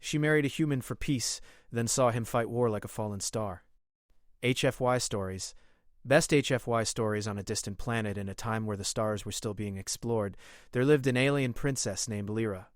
She married a human for peace, then saw him fight war like a fallen star. HFY Stories. Best HFY stories on a distant planet in a time where the stars were still being explored. There lived an alien princess named Lyra.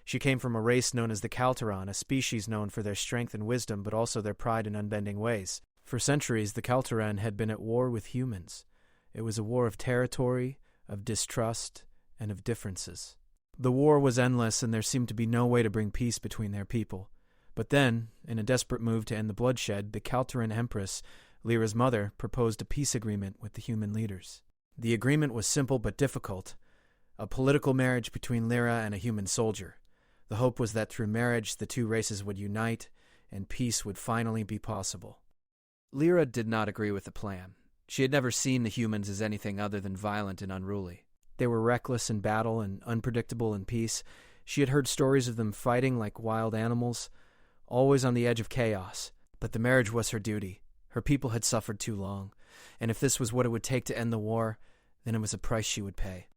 She came from a race known as the Kalteron, a species known for their strength and wisdom, but also their pride and unbending ways. For centuries, the Kalteron had been at war with humans. It was a war of territory, of distrust, and of differences. The war was endless, and there seemed to be no way to bring peace between their people. But then, in a desperate move to end the bloodshed, the Kalteron Empress, Lyra's mother, proposed a peace agreement with the human leaders. The agreement was simple but difficult. A political marriage between Lyra and a human soldier. The hope was that through marriage the two races would unite, and peace would finally be possible. Lyra did not agree with the plan. She had never seen the humans as anything other than violent and unruly. They were reckless in battle and unpredictable in peace. She had heard stories of them fighting like wild animals, always on the edge of chaos. But the marriage was her duty. Her people had suffered too long, and if this was what it would take to end the war, then it was a price she would pay.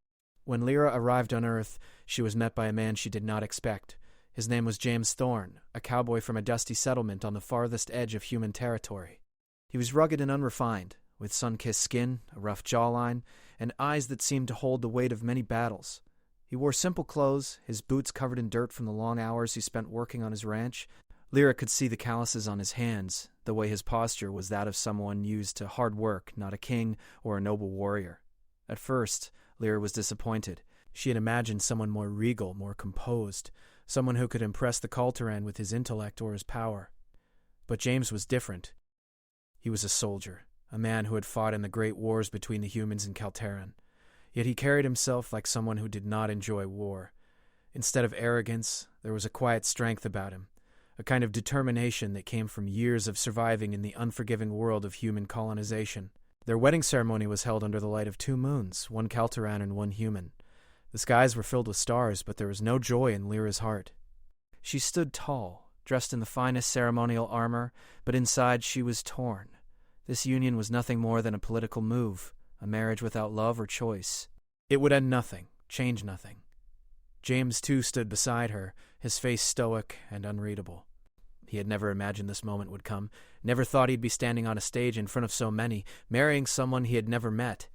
When Lyra arrived on Earth, she was met by a man she did not expect. His name was James Thorne, a cowboy from a dusty settlement on the farthest edge of human territory. He was rugged and unrefined, with sun-kissed skin, a rough jawline, and eyes that seemed to hold the weight of many battles. He wore simple clothes, his boots covered in dirt from the long hours he spent working on his ranch. Lyra could see the calluses on his hands, the way his posture was that of someone used to hard work, not a king or a noble warrior. At first, Lyra was disappointed. She had imagined someone more regal, more composed, someone who could impress the Kalteran with his intellect or his power. But James was different. He was a soldier, a man who had fought in the great wars between the humans and Kalteran. Yet he carried himself like someone who did not enjoy war. Instead of arrogance, there was a quiet strength about him, a kind of determination that came from years of surviving in the unforgiving world of human colonization. Their wedding ceremony was held under the light of 2 moons, one Kalteran and one human. The skies were filled with stars, but there was no joy in Lyra's heart. She stood tall, dressed in the finest ceremonial armor, but inside she was torn. This union was nothing more than a political move, a marriage without love or choice. It would end nothing, change nothing. James, too, stood beside her, his face stoic and unreadable. He had never imagined this moment would come, never thought he'd be standing on a stage in front of so many, marrying someone he had never met.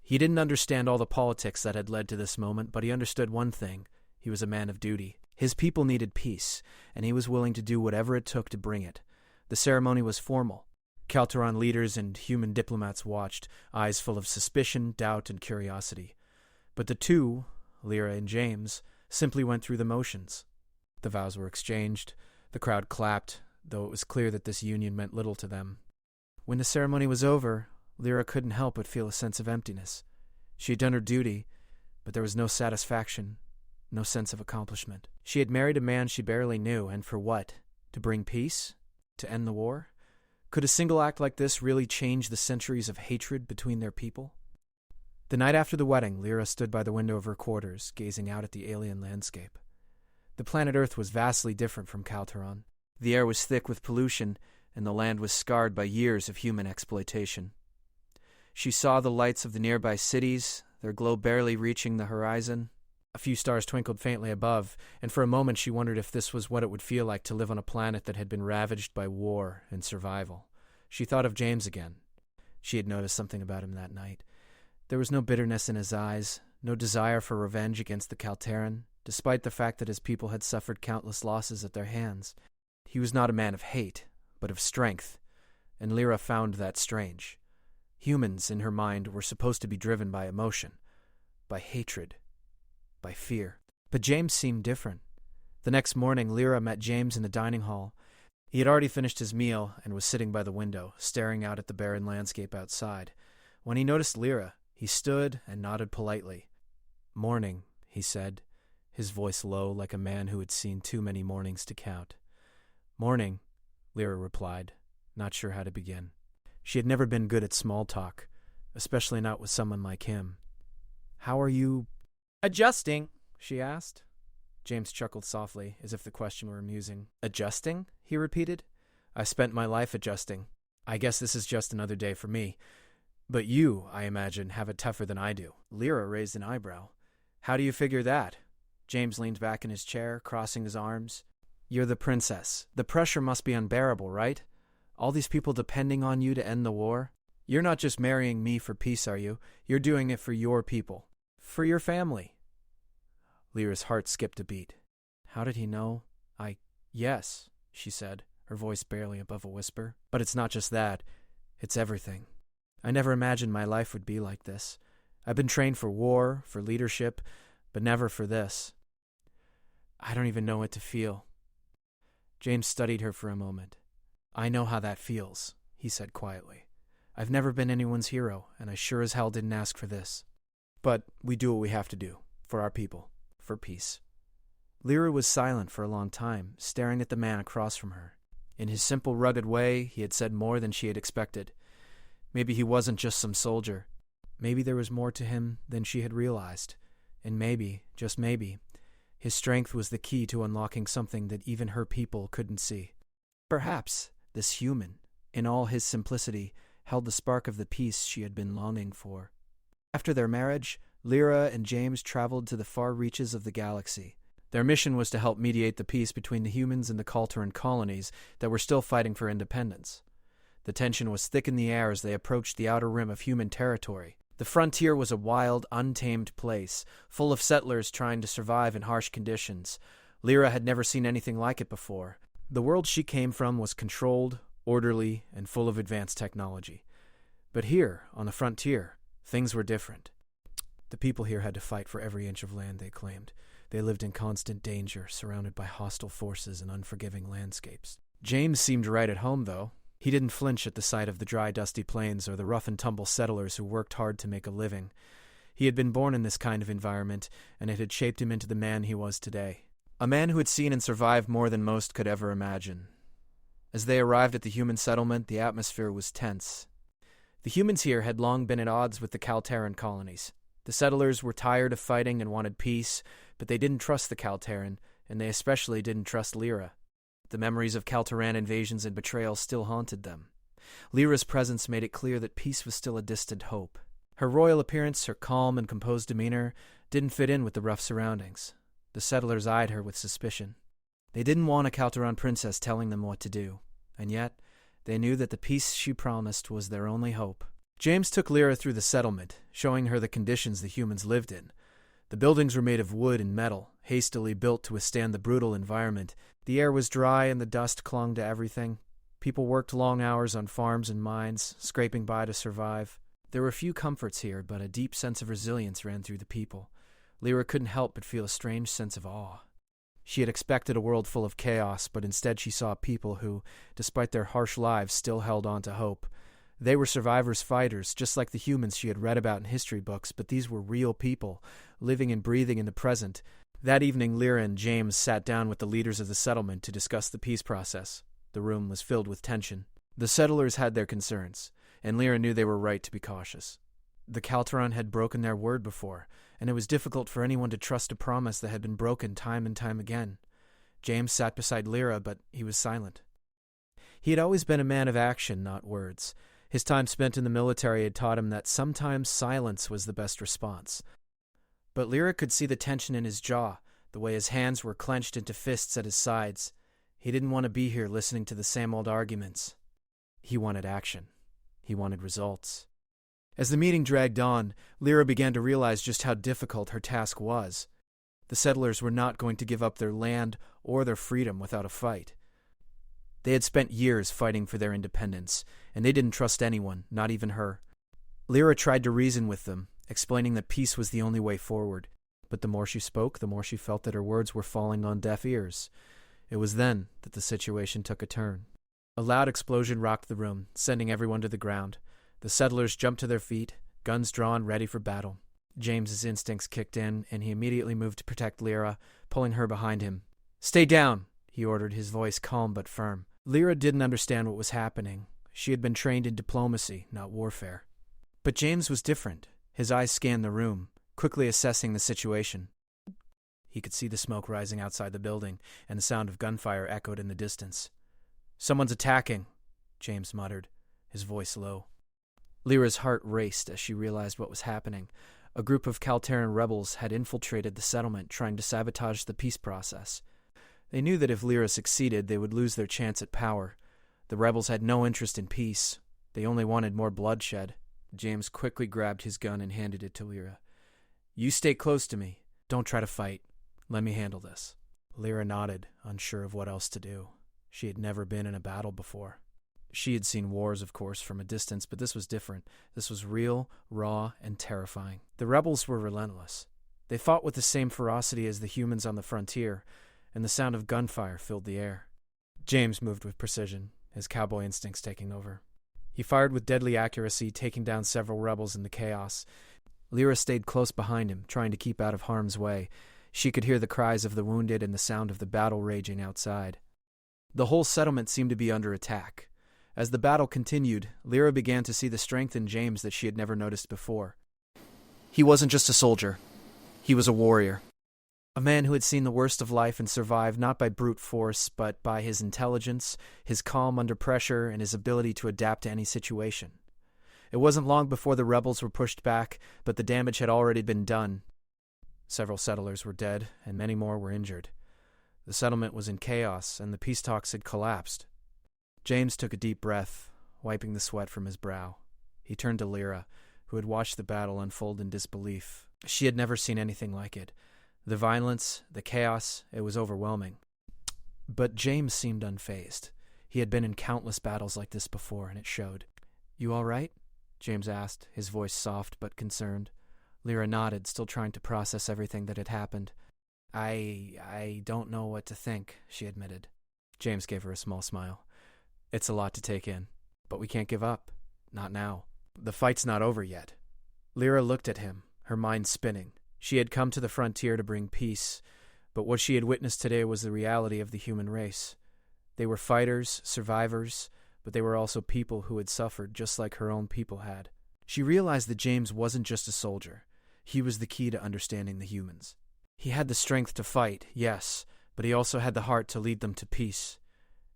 He didn't understand all the politics that had led to this moment, but he understood one thing. He was a man of duty. His people needed peace, and he was willing to do whatever it took to bring it. The ceremony was formal. Kalteran leaders and human diplomats watched, eyes full of suspicion, doubt, and curiosity. But the two, Lyra and James, simply went through the motions. The vows were exchanged. The crowd clapped, though it was clear that this union meant little to them. When the ceremony was over, Lyra couldn't help but feel a sense of emptiness. She had done her duty, but there was no satisfaction, no sense of accomplishment. She had married a man she barely knew, and for what? To bring peace? To end the war? Could a single act like this really change the centuries of hatred between their people? The night after the wedding, Lyra stood by the window of her quarters, gazing out at the alien landscape. The planet Earth was vastly different from Kalteran. The air was thick with pollution, and the land was scarred by years of human exploitation. She saw the lights of the nearby cities, their glow barely reaching the horizon. A few stars twinkled faintly above, and for a moment she wondered if this was what it would feel like to live on a planet that had been ravaged by war and survival. She thought of James again. She had noticed something about him that night. There was no bitterness in his eyes, no desire for revenge against the Kalteran, despite the fact that his people had suffered countless losses at their hands. He was not a man of hate, but of strength, and Lyra found that strange. Humans, in her mind, were supposed to be driven by emotion, by hatred, by fear. But James seemed different. The next morning, Lyra met James in the dining hall. He had already finished his meal and was sitting by the window, staring out at the barren landscape outside. When he noticed Lyra, he stood and nodded politely. "Morning," he said, his voice low like a man who had seen too many mornings to count. "Morning," Lyra replied, not sure how to begin. She had never been good at small talk, especially not with someone like him. "How are you adjusting?" she asked. James chuckled softly, as if the question were amusing. "Adjusting?" he repeated. "I spent my life adjusting. I guess this is just another day for me. But you, I imagine, have it tougher than I do." Lyra raised an eyebrow. "How do you figure that?" James leaned back in his chair, crossing his arms. You're the princess. The pressure must be unbearable, right? All these people depending on you to end the war? You're not just marrying me for peace, are you? You're doing it for your people. For your family." Lyra's heart skipped a beat. How did he know? Yes, she said, her voice barely above a whisper. "But it's not just that. It's everything. I never imagined my life would be like this. I've been trained for war, for leadership, but never for this. I don't even know what to feel." James studied her for a moment. "I know how that feels," he said quietly. "I've never been anyone's hero, and I sure as hell didn't ask for this. But we do what we have to do, for our people, for peace." Lyra was silent for a long time, staring at the man across from her. In his simple, rugged way, he had said more than she had expected. Maybe he wasn't just some soldier. Maybe there was more to him than she had realized. And maybe, just maybe, his strength was the key to unlocking something that even her people couldn't see. Perhaps this human, in all his simplicity, held the spark of the peace she had been longing for. After their marriage, Lyra and James traveled to the far reaches of the galaxy. Their mission was to help mediate the peace between the humans and the Kalteran colonies that were still fighting for independence. The tension was thick in the air as they approached the outer rim of human territory. The frontier was a wild, untamed place, full of settlers trying to survive in harsh conditions. Lyra had never seen anything like it before. The world she came from was controlled, orderly, and full of advanced technology. But here, on the frontier, things were different. The people here had to fight for every inch of land they claimed. They lived in constant danger, surrounded by hostile forces and unforgiving landscapes. James seemed right at home, though. He didn't flinch at the sight of the dry, dusty plains or the rough-and-tumble settlers who worked hard to make a living. He had been born in this kind of environment, and it had shaped him into the man he was today. A man who had seen and survived more than most could ever imagine. As they arrived at the human settlement, the atmosphere was tense. The humans here had long been at odds with the Kalteran colonies. The settlers were tired of fighting and wanted peace, but they didn't trust the Kalteran, and they especially didn't trust Lyra. The memories of Kalteran invasions and betrayal still haunted them. Lyra's presence made it clear that peace was still a distant hope. Her royal appearance, her calm and composed demeanor, didn't fit in with the rough surroundings. The settlers eyed her with suspicion. They didn't want a Kalteran princess telling them what to do, and yet they knew that the peace she promised was their only hope. James took Lyra through the settlement, showing her the conditions the humans lived in. The buildings were made of wood and metal, hastily built to withstand the brutal environment. The air was dry and the dust clung to everything. People worked long hours on farms and mines, scraping by to survive. There were few comforts here, but a deep sense of resilience ran through the people. Lyra couldn't help but feel a strange sense of awe. She had expected a world full of chaos, but instead she saw people who, despite their harsh lives, still held on to hope. They were survivors fighters, just like the humans she had read about in history books, but these were real people, living and breathing in the present. That evening, Lyra and James sat down with the leaders of the settlement to discuss the peace process. The room was filled with tension. The settlers had their concerns, and Lyra knew they were right to be cautious. The Kalteran had broken their word before, and it was difficult for anyone to trust a promise that had been broken time and time again. James sat beside Lyra, but he was silent. He had always been a man of action, not words. His time spent in the military had taught him that sometimes silence was the best response. But Lyra could see the tension in his jaw, the way his hands were clenched into fists at his sides. He didn't want to be here listening to the same old arguments. He wanted action. He wanted results. As the meeting dragged on, Lyra began to realize just how difficult her task was. The settlers were not going to give up their land or their freedom without a fight. They had spent years fighting for their independence, and they didn't trust anyone, not even her. Lyra tried to reason with them, explaining that peace was the only way forward. But the more she spoke, the more she felt that her words were falling on deaf ears. It was then that the situation took a turn. A loud explosion rocked the room, sending everyone to the ground. The settlers jumped to their feet, guns drawn, ready for battle. James's instincts kicked in, and he immediately moved to protect Lyra, pulling her behind him. "Stay down," he ordered, his voice calm but firm. Lyra didn't understand what was happening. She had been trained in diplomacy, not warfare. But James was different. His eyes scanned the room, quickly assessing the situation. He could see the smoke rising outside the building, and the sound of gunfire echoed in the distance. "Someone's attacking," James muttered, his voice low. Lyra's heart raced as she realized what was happening. A group of Kalteran rebels had infiltrated the settlement, trying to sabotage the peace process. They knew that if Lyra succeeded, they would lose their chance at power. The rebels had no interest in peace. They only wanted more bloodshed. James quickly grabbed his gun and handed it to Lyra. "You stay close to me. Don't try to fight. Let me handle this." Lyra nodded, unsure of what else to do. She had never been in a battle before. She had seen wars, of course, from a distance, but this was different. This was real, raw, and terrifying. The rebels were relentless. They fought with the same ferocity as the humans on the frontier, and the sound of gunfire filled the air. James moved with precision, his cowboy instincts taking over. He fired with deadly accuracy, taking down several rebels in the chaos. Lyra stayed close behind him, trying to keep out of harm's way. She could hear the cries of the wounded and the sound of the battle raging outside. The whole settlement seemed to be under attack. As the battle continued, Lyra began to see the strength in James that she had never noticed before. He wasn't just a soldier. He was a warrior. A man who had seen the worst of life and survived not by brute force, but by his intelligence, his calm under pressure, and his ability to adapt to any situation. It wasn't long before the rebels were pushed back, but the damage had already been done. Several settlers were dead, and many more were injured. The settlement was in chaos, and the peace talks had collapsed. James took a deep breath, wiping the sweat from his brow. He turned to Lyra, who had watched the battle unfold in disbelief. She had never seen anything like it. The violence, the chaos, it was overwhelming. But James seemed unfazed. He had been in countless battles like this before, and it showed. "You all right?" James asked, his voice soft but concerned. Lyra nodded, still trying to process everything that had happened. I don't know what to think," she admitted. James gave her a small smile. "It's a lot to take in, but we can't give up. Not now. The fight's not over yet." Lyra looked at him, her mind spinning. She had come to the frontier to bring peace, but what she had witnessed today was the reality of the human race. They were fighters, survivors, but they were also people who had suffered just like her own people had. She realized that James wasn't just a soldier. He was the key to understanding the humans. He had the strength to fight, yes, but he also had the heart to lead them to peace.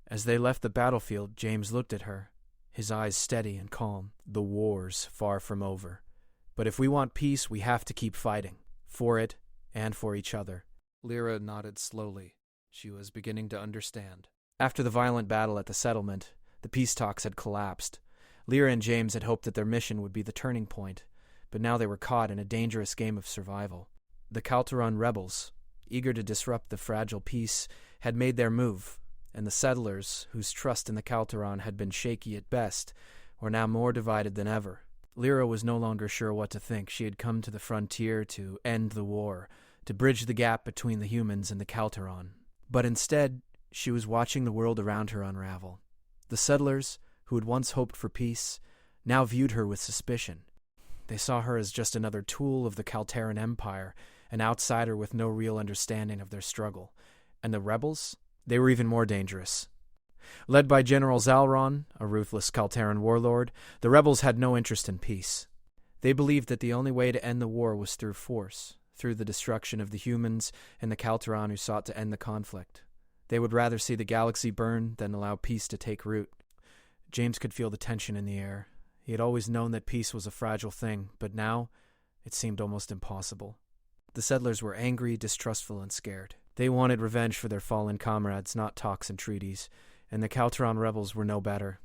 As they left the battlefield, James looked at her, his eyes steady and calm. "The war's far from over. But if we want peace, we have to keep fighting. For it, and for each other." Lyra nodded slowly. She was beginning to understand. After the violent battle at the settlement, the peace talks had collapsed. Lyra and James had hoped that their mission would be the turning point, but now they were caught in a dangerous game of survival. The Calteron rebels, eager to disrupt the fragile peace, had made their move, and the settlers, whose trust in the Calteron had been shaky at best, were now more divided than ever. Lyra was no longer sure what to think. She had come to the frontier to end the war, to bridge the gap between the humans and the Calteron. But instead, she was watching the world around her unravel. The settlers, who had once hoped for peace, now viewed her with suspicion. They saw her as just another tool of the Calteran Empire, an outsider with no real understanding of their struggle. And the rebels? They were even more dangerous. Led by General Zalron, a ruthless Calteran warlord, the rebels had no interest in peace. They believed that the only way to end the war was through force, through the destruction of the humans and the Calteran who sought to end the conflict. They would rather see the galaxy burn than allow peace to take root. James could feel the tension in the air. He had always known that peace was a fragile thing, but now it seemed almost impossible. The settlers were angry, distrustful, and scared. They wanted revenge for their fallen comrades, not talks and treaties, and the Calteron rebels were no better.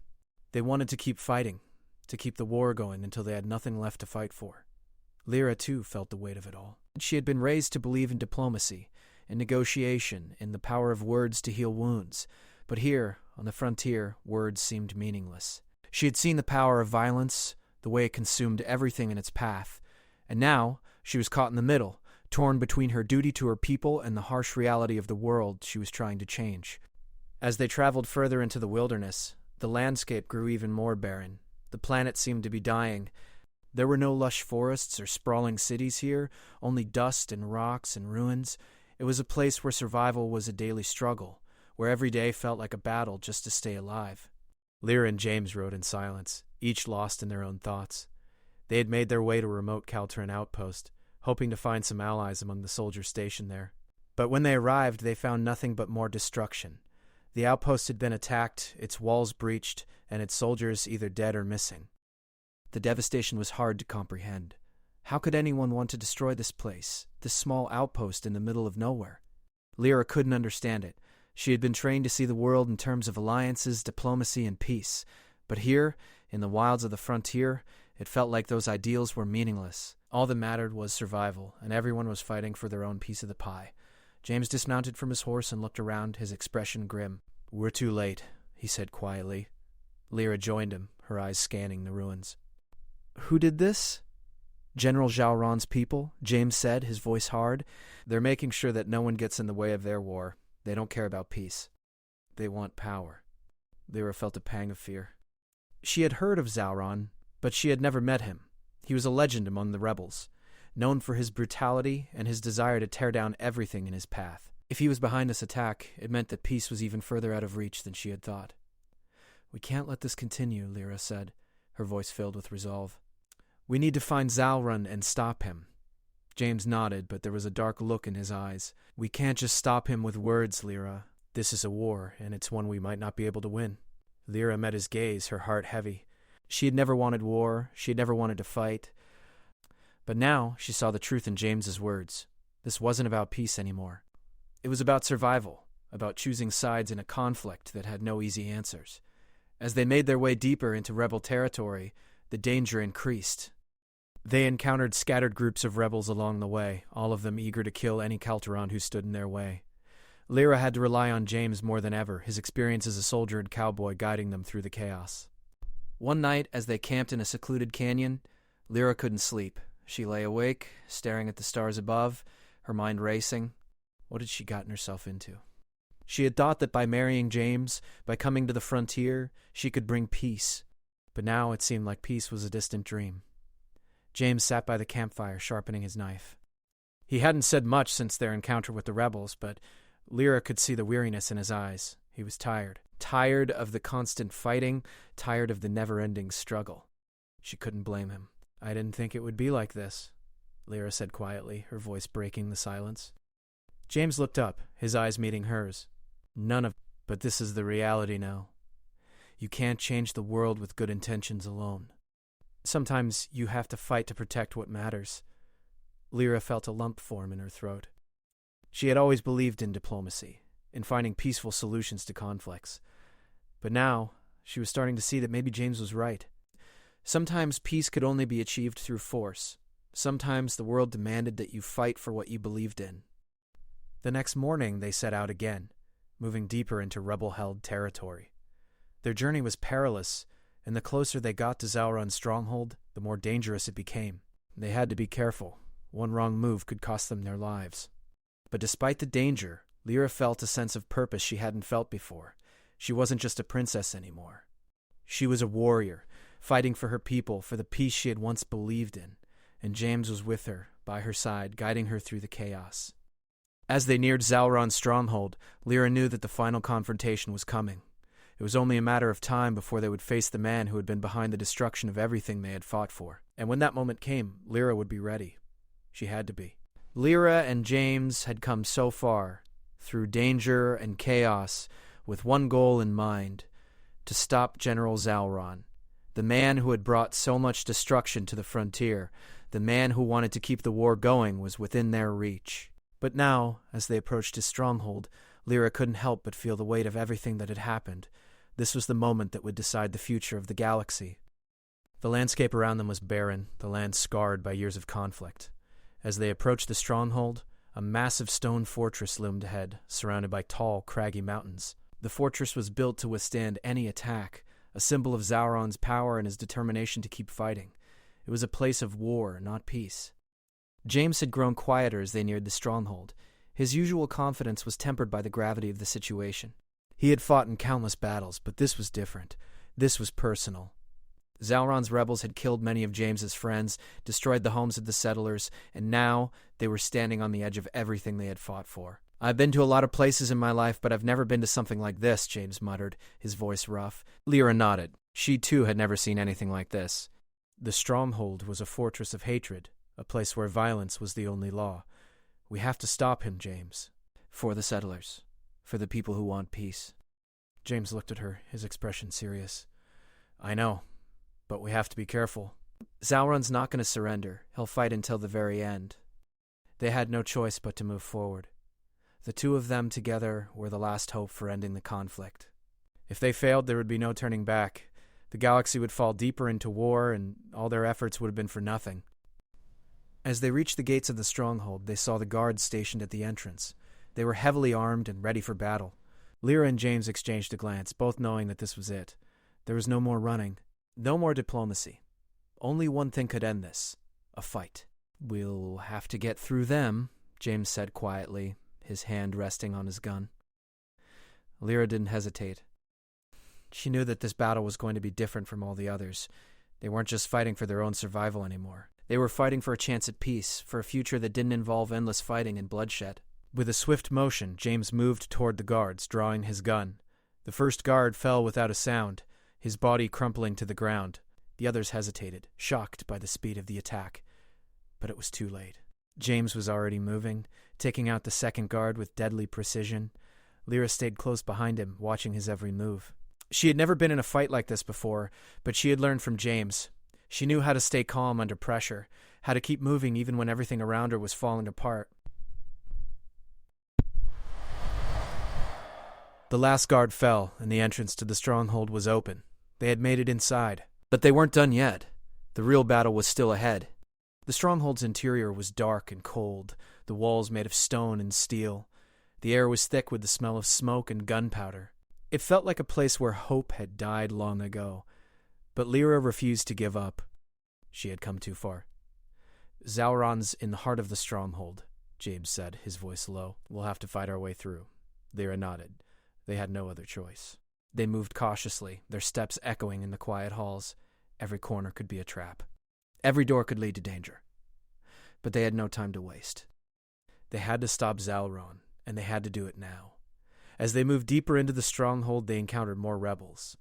They wanted to keep fighting, to keep the war going until they had nothing left to fight for. Lyra, too, felt the weight of it all. She had been raised to believe in diplomacy, in negotiation, in the power of words to heal wounds, but here, on the frontier, words seemed meaningless. She had seen the power of violence, the way it consumed everything in its path, and now she was caught in the middle, torn between her duty to her people and the harsh reality of the world she was trying to change. As they traveled further into the wilderness, the landscape grew even more barren. The planet seemed to be dying. There were no lush forests or sprawling cities here, only dust and rocks and ruins. It was a place where survival was a daily struggle, where every day felt like a battle just to stay alive. Lyra and James rode in silence, each lost in their own thoughts. They had made their way to a remote Calteran outpost, hoping to find some allies among the soldiers stationed there. But when they arrived, they found nothing but more destruction. The outpost had been attacked, its walls breached, and its soldiers either dead or missing. The devastation was hard to comprehend. How could anyone want to destroy this place, this small outpost in the middle of nowhere? Lyra couldn't understand it, She had been trained to see the world in terms of alliances, diplomacy, and peace. But here, in the wilds of the frontier, it felt like those ideals were meaningless. All that mattered was survival, and everyone was fighting for their own piece of the pie. James dismounted from his horse and looked around, his expression grim. "We're too late," he said quietly. Lyra joined him, her eyes scanning the ruins. "Who did this?" "General Zhaoran's people," James said, his voice hard. "They're making sure that no one gets in the way of their war. They don't care about peace. They want power." Lyra felt a pang of fear. She had heard of Zhaoran, but she had never met him. He was a legend among the rebels, known for his brutality and his desire to tear down everything in his path. If he was behind this attack, it meant that peace was even further out of reach than she had thought. "We can't let this continue," Lyra said, her voice filled with resolve. "We need to find Zhaoran and stop him." James nodded, but there was a dark look in his eyes. "We can't just stop him with words, Lyra. This is a war, and it's one we might not be able to win." Lyra met his gaze, her heart heavy. She had never wanted war, she had never wanted to fight. But now she saw the truth in James's words. This wasn't about peace anymore. It was about survival, about choosing sides in a conflict that had no easy answers. As they made their way deeper into rebel territory, the danger increased. They encountered scattered groups of rebels along the way, all of them eager to kill any Kalteron who stood in their way. Lyra had to rely on James more than ever, his experience as a soldier and cowboy guiding them through the chaos. One night, as they camped in a secluded canyon, Lyra couldn't sleep. She lay awake, staring at the stars above, her mind racing. What had she gotten herself into? She had thought that by marrying James, by coming to the frontier, she could bring peace. But now it seemed like peace was a distant dream. James sat by the campfire, sharpening his knife. He hadn't said much since their encounter with the rebels, but Lyra could see the weariness in his eyes. He was tired. Tired of the constant fighting, tired of the never-ending struggle. She couldn't blame him. "I didn't think it would be like this," Lyra said quietly, her voice breaking the silence. James looked up, his eyes meeting hers. But this is the reality now. You can't change the world with good intentions alone. Sometimes you have to fight to protect what matters." Lyra felt a lump form in her throat. She had always believed in diplomacy, in finding peaceful solutions to conflicts. But now, she was starting to see that maybe James was right. Sometimes peace could only be achieved through force. Sometimes the world demanded that you fight for what you believed in. The next morning, they set out again, moving deeper into rebel-held territory. Their journey was perilous, and the closer they got to Zhaoran's stronghold, the more dangerous it became. They had to be careful. One wrong move could cost them their lives. But despite the danger, Lyra felt a sense of purpose she hadn't felt before. She wasn't just a princess anymore. She was a warrior, fighting for her people, for the peace she had once believed in, and James was with her, by her side, guiding her through the chaos. As they neared Zhaoran's stronghold, Lyra knew that the final confrontation was coming. It was only a matter of time before they would face the man who had been behind the destruction of everything they had fought for. And when that moment came, Lyra would be ready. She had to be. Lyra and James had come so far, through danger and chaos, with one goal in mind: to stop General Zhaoran, the man who had brought so much destruction to the frontier. The man who wanted to keep the war going was within their reach. But now, as they approached his stronghold, Lyra couldn't help but feel the weight of everything that had happened. This was the moment that would decide the future of the galaxy. The landscape around them was barren, the land scarred by years of conflict. As they approached the stronghold, a massive stone fortress loomed ahead, surrounded by tall, craggy mountains. The fortress was built to withstand any attack, a symbol of Zhaoran's power and his determination to keep fighting. It was a place of war, not peace. James had grown quieter as they neared the stronghold. His usual confidence was tempered by the gravity of the situation. He had fought in countless battles, but this was different. This was personal. Zhaoran's rebels had killed many of James's friends, destroyed the homes of the settlers, and now they were standing on the edge of everything they had fought for. "I've been to a lot of places in my life, but I've never been to something like this," James muttered, his voice rough. Lyra nodded. She, too, had never seen anything like this. The stronghold was a fortress of hatred, a place where violence was the only law. "We have to stop him, James. For the settlers. For the people who want peace." James looked at her, his expression serious. "I know, but we have to be careful. Zhaoran's not going to surrender. He'll fight until the very end." They had no choice but to move forward. The two of them together were the last hope for ending the conflict. If they failed, there would be no turning back. The galaxy would fall deeper into war, and all their efforts would have been for nothing. As they reached the gates of the stronghold, they saw the guards stationed at the entrance. They were heavily armed and ready for battle. Lyra and James exchanged a glance, both knowing that this was it. There was no more running, no more diplomacy. Only one thing could end this: a fight. "We'll have to get through them," James said quietly, his hand resting on his gun. Lyra didn't hesitate. She knew that this battle was going to be different from all the others. They weren't just fighting for their own survival anymore. They were fighting for a chance at peace, for a future that didn't involve endless fighting and bloodshed. With a swift motion, James moved toward the guards, drawing his gun. The first guard fell without a sound, his body crumpling to the ground. The others hesitated, shocked by the speed of the attack. But it was too late. James was already moving, taking out the second guard with deadly precision. Lyra stayed close behind him, watching his every move. She had never been in a fight like this before, but she had learned from James. She knew how to stay calm under pressure, how to keep moving even when everything around her was falling apart. The last guard fell, and the entrance to the stronghold was open. They had made it inside. But they weren't done yet. The real battle was still ahead. The stronghold's interior was dark and cold, the walls made of stone and steel. The air was thick with the smell of smoke and gunpowder. It felt like a place where hope had died long ago. But Lyra refused to give up. She had come too far. "Zalron's in the heart of the stronghold," James said, his voice low. "We'll have to fight our way through." Lyra nodded. They had no other choice. They moved cautiously, their steps echoing in the quiet halls. Every corner could be a trap. Every door could lead to danger. But they had no time to waste. They had to stop Zalron, and they had to do it now. As they moved deeper into the stronghold, they encountered more rebels.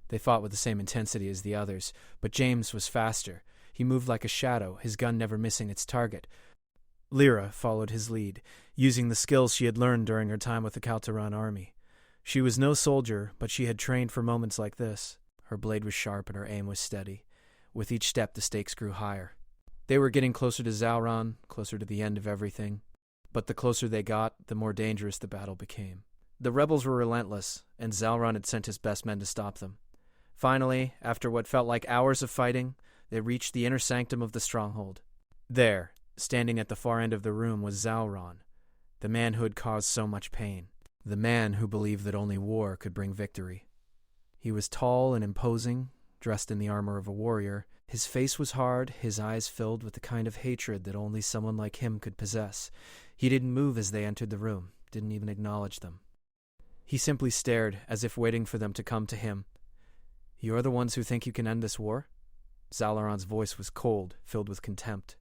They fought with the same intensity as the others, but James was faster. He moved like a shadow, his gun never missing its target. Lyra followed his lead, using the skills she had learned during her time with the Kaltaran army. She was no soldier, but she had trained for moments like this. Her blade was sharp and her aim was steady. With each step, the stakes grew higher. They were getting closer to Zalron, closer to the end of everything. But the closer they got, the more dangerous the battle became. The rebels were relentless, and Zalron had sent his best men to stop them. Finally, after what felt like hours of fighting, they reached the inner sanctum of the stronghold. There, standing at the far end of the room, was Zalron, the man who had caused so much pain. The man who believed that only war could bring victory. He was tall and imposing, dressed in the armor of a warrior. His face was hard, his eyes filled with the kind of hatred that only someone like him could possess. He didn't move as they entered the room, didn't even acknowledge them. He simply stared, as if waiting for them to come to him. "You're the ones who think you can end this war?" Zalaron's voice was cold, filled with contempt.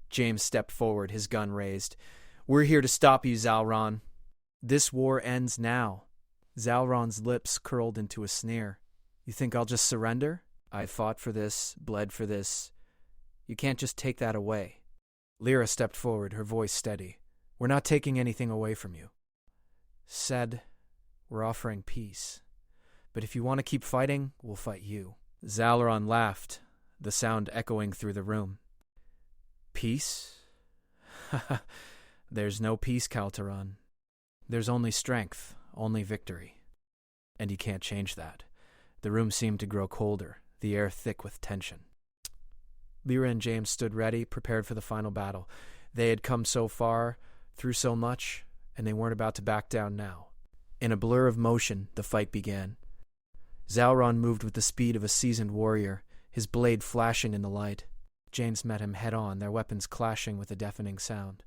James stepped forward, his gun raised. "We're here to stop you, Zalron. This war ends now." Zalron's lips curled into a sneer. "You think I'll just surrender? I fought for this, bled for this. You can't just take that away." Lyra stepped forward, her voice steady. "We're not taking anything away from you. Said, we're offering peace. But if you want to keep fighting, we'll fight you." Zalron laughed, the sound echoing through the room. "Peace? There's no peace, Kaltaran. There's only strength, only victory. And you can't change that." The room seemed to grow colder, the air thick with tension. Lyra and James stood ready, prepared for the final battle. They had come so far, through so much, and they weren't about to back down now. In a blur of motion, the fight began. Zalron moved with the speed of a seasoned warrior, his blade flashing in the light. James met him head-on, their weapons clashing with a deafening sound.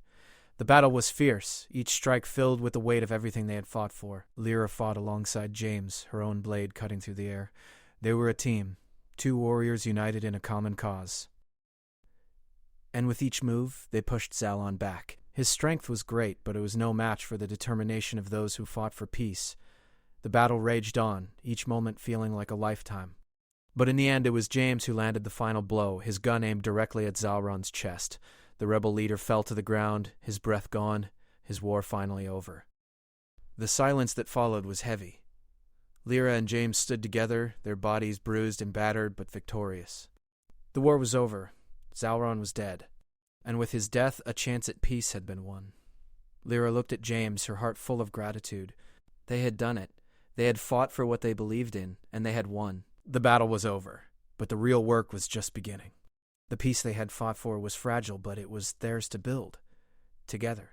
The battle was fierce, each strike filled with the weight of everything they had fought for. Lyra fought alongside James, her own blade cutting through the air. They were a team, two warriors united in a common cause. And with each move, they pushed Zalron back. His strength was great, but it was no match for the determination of those who fought for peace. The battle raged on, each moment feeling like a lifetime. But in the end, it was James who landed the final blow, his gun aimed directly at Zalron's chest. The rebel leader fell to the ground, his breath gone, his war finally over. The silence that followed was heavy. Lyra and James stood together, their bodies bruised and battered, but victorious. The war was over. Zalron was dead. And with his death, a chance at peace had been won. Lyra looked at James, her heart full of gratitude. They had done it. They had fought for what they believed in, and they had won. The battle was over, but the real work was just beginning. The peace they had fought for was fragile, but it was theirs to build, together.